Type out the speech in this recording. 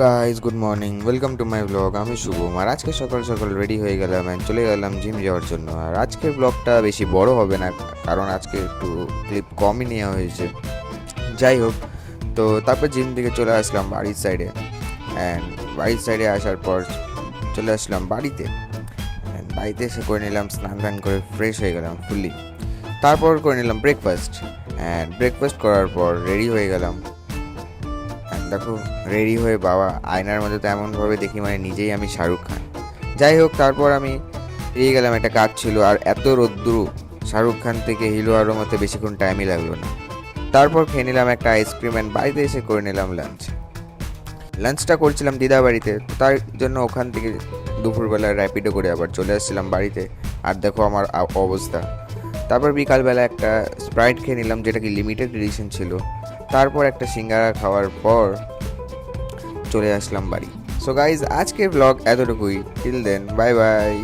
Guys good morning, welcome to my blog. আমি শুভম, আর আজকে সকাল সকাল রেডি হয়ে গেলাম অ্যান্ড চলে গেলাম জিম যাওয়ার জন্য। আর আজকের ব্লগটা বেশি বড় হবে না, কারণ আজকে একটু ক্লিপ কমই নেওয়া হয়েছে। যাই হোক, তো তারপর জিম থেকে চলে আসলাম বাড়ির সাইডে, অ্যান্ড বাড়ির সাইডে আসার পর চলে আসলাম বাড়িতে। অ্যান্ড বাড়িতে এসে করে নিলাম স্নান টান করে ফ্রেশ হয়ে গেলাম ফুললি। তারপর করে নিলাম ব্রেকফাস্ট, অ্যান্ড ব্রেকফাস্ট করার পর রেডি হয়ে গেলাম। দেখো, রেডি হয়ে বাবা আয়নার মধ্যে তো এমনভাবে দেখি মানে নিজেই আমি শাহরুখ খান। যাই হোক, তারপর আমি পেয়ে গেলাম, একটা কাজ ছিল, আর এত রোদ্দুর, শাহরুখ খান থেকে হিরো আরও মতো বেশিক্ষণ টাইমই লাগলো না। তারপর খেয়ে নিলাম একটা আইসক্রিম অ্যান্ড বাড়িতে এসে করে নিলাম লাঞ্চটা করছিলাম দিদা বাড়িতে, তো তার জন্য ওখান থেকে দুপুরবেলা র্যাপিডো করে আবার চলে আসছিলাম বাড়িতে। আর দেখো আমার অবস্থা। তারপর বিকালবেলা একটা স্প্রাইট খেয়ে নিলাম, যেটা কি লিমিটেড এডিশন ছিল। তারপর একটা সিঙ্গারা খাওয়ার পর চলে আসলাম বাড়ি। সো গাইজ, আজকের ব্লগ এতটুকুই। Till then, bye by.